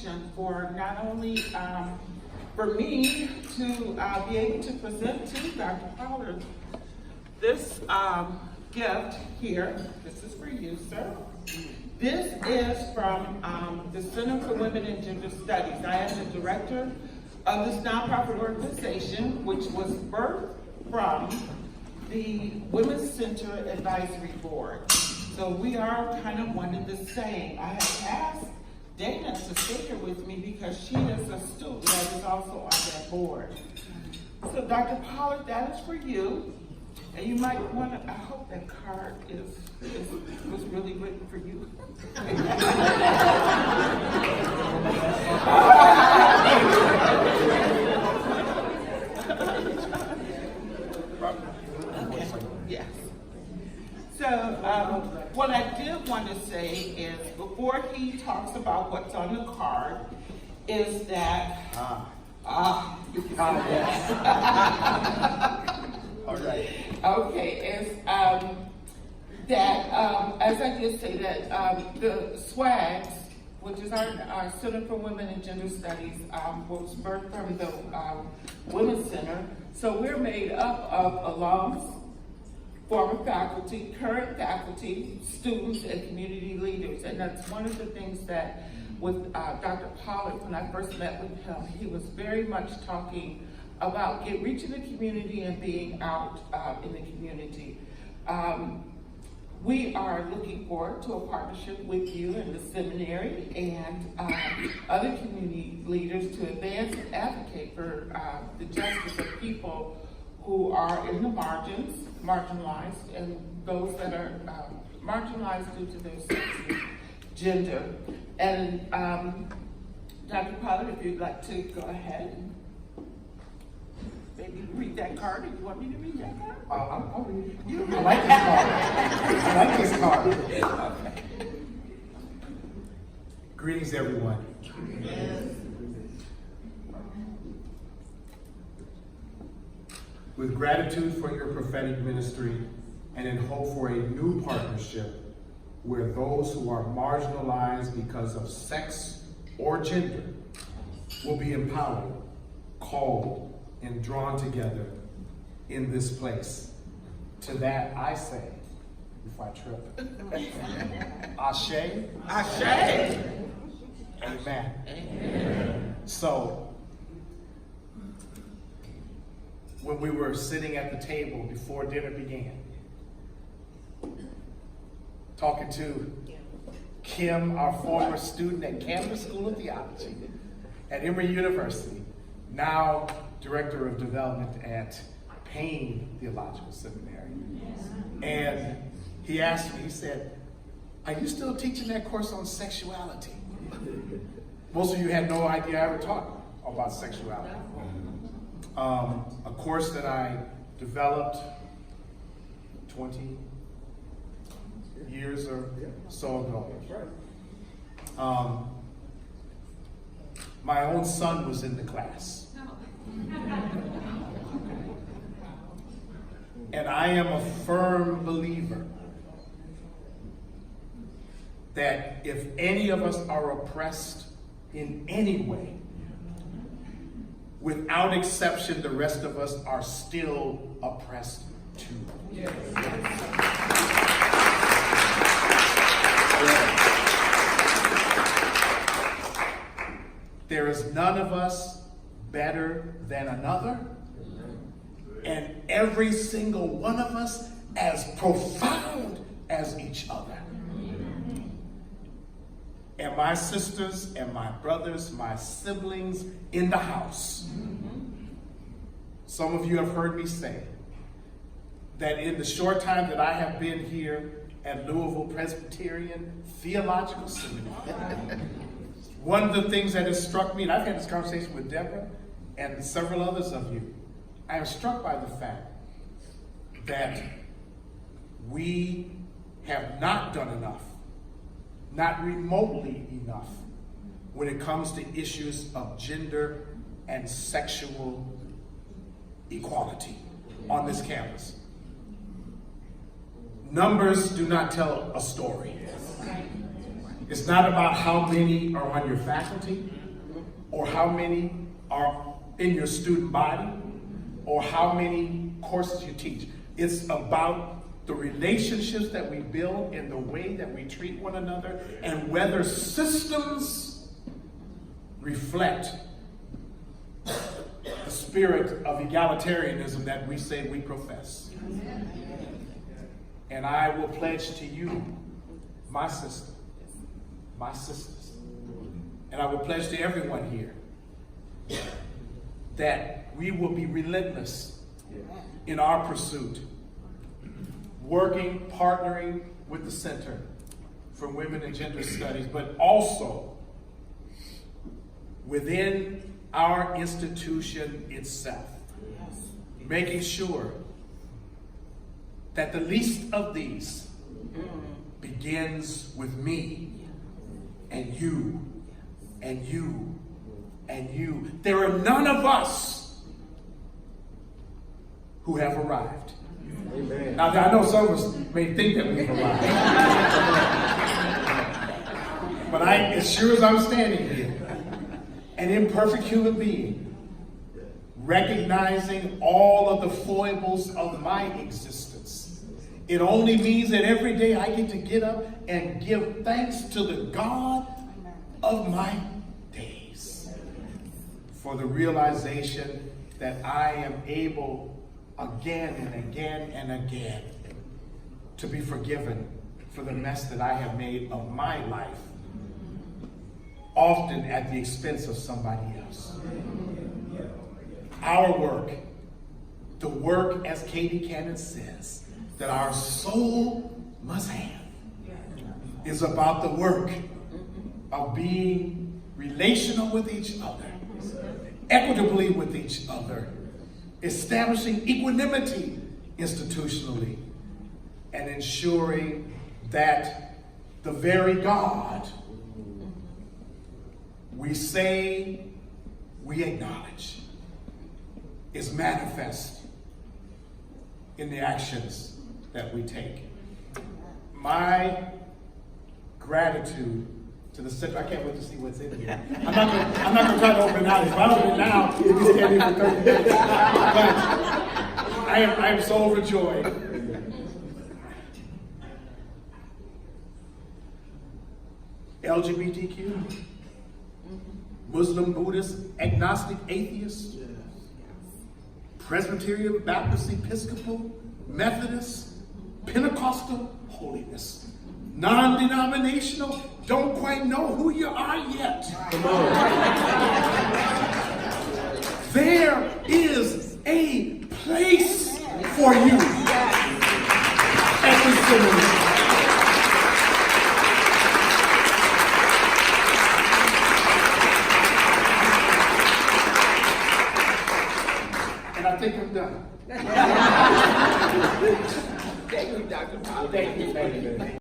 invitation for not only for me to be able to present to Dr. Pollard this gift here. This is for you, sir. This is from the Center for Women and Gender Studies. I am the director of this nonprofit organization, which was birthed from the Women's Center Advisory Board. So we are kind of one and the same. I have asked Dana to sit here with me because she is a student that is also on that board. So Dr. Pollard, that is for you. And you might want to, I hope that card was really written for you. Okay. Yes. So what I did want to say is, before he talks about what's on the card, is that yes. All right. Okay, is that as I did say that the SWAGs, which is our Center for Women and Gender Studies, was birthed from the Women's Center. So we're made up of alums, former faculty, current faculty, students, and community leaders. And that's one of the things that with Dr. Pollard, when I first met with him, he was very much talking about reaching the community and being out in the community. We are looking forward to a partnership with you and the seminary and other community leaders to advance and advocate for the justice of people who are in the margins, marginalized, and those that are marginalized due to their sex and gender. And Dr. Pollard, if you'd like to go ahead and maybe read that card, or you want me to read that card? I'll read it. I like this card. I like this card. Okay. Greetings, everyone. Yes. With gratitude for your prophetic ministry and in hope for a new partnership where those who are marginalized because of sex or gender will be empowered, called, and drawn together in this place. To that I say, if I trip, Ashe. Ashe. Amen. Amen. So, when we were sitting at the table before dinner began, talking to Kim, our former student at Campus School of Theology at Emory University, now Director of Development at Payne Theological Seminary. And he asked me, he said, "Are you still teaching that course on sexuality?" Most of you had no idea I ever taught about sexuality. A course that I developed 20 years or so ago. My own son was in the class. And I am a firm believer that if any of us are oppressed in any way, without exception, the rest of us are still oppressed too. Yes. There is none of us better than another, and every single one of us as profound as each other. And my sisters and my brothers, my siblings in the house, some of you have heard me say that in the short time that I have been here at Louisville Presbyterian Theological Seminary, one of the things that has struck me, and I've had this conversation with Deborah and several others of you, I am struck by the fact that we have not done enough, not remotely enough, when it comes to issues of gender and sexual equality on this campus. Numbers do not tell a story. It's not about how many are on your faculty, or how many are in your student body, or how many courses you teach. It's about the relationships that we build and the way that we treat one another, and whether systems reflect the spirit of egalitarianism that we say we profess. And I will pledge to you, my sister, my sisters, and I will pledge to everyone here that we will be relentless in our pursuit, working, partnering with the Center for Women and Gender Studies, but also within our institution itself, making sure that the least of these begins with me and you and you and you. There are none of us who have arrived. Amen. Now, I know some of us may think that we've arrived. But as sure as I'm standing here, an imperfect human being, recognizing all of the foibles of my existence, it only means that every day I get to get up and give thanks to the God of my days for the realization that I am able again and again and again to be forgiven for the mess that I have made of my life, often at the expense of somebody else. Our work, the work, as Katie Cannon says, that our soul must have, is about the work of being relational with each other, equitably with each other, establishing equanimity institutionally, and ensuring that the very God we say we acknowledge is manifest in the actions that we take. My gratitude to the center. I can't wait to see what's in here. I'm not going to try to open it out. If I open it now, it'll be standing for 30 minutes. But I am so overjoyed. LGBTQ, Muslim, Buddhist, agnostic, atheist, Presbyterian, Baptist, Episcopal, Methodist, Pentecostal, holiness, non-denominational, don't quite know who you are yet. Come on. There is a place for you at the seminary. I think I'm done. Thank you, Dr. Pollard. Thank you.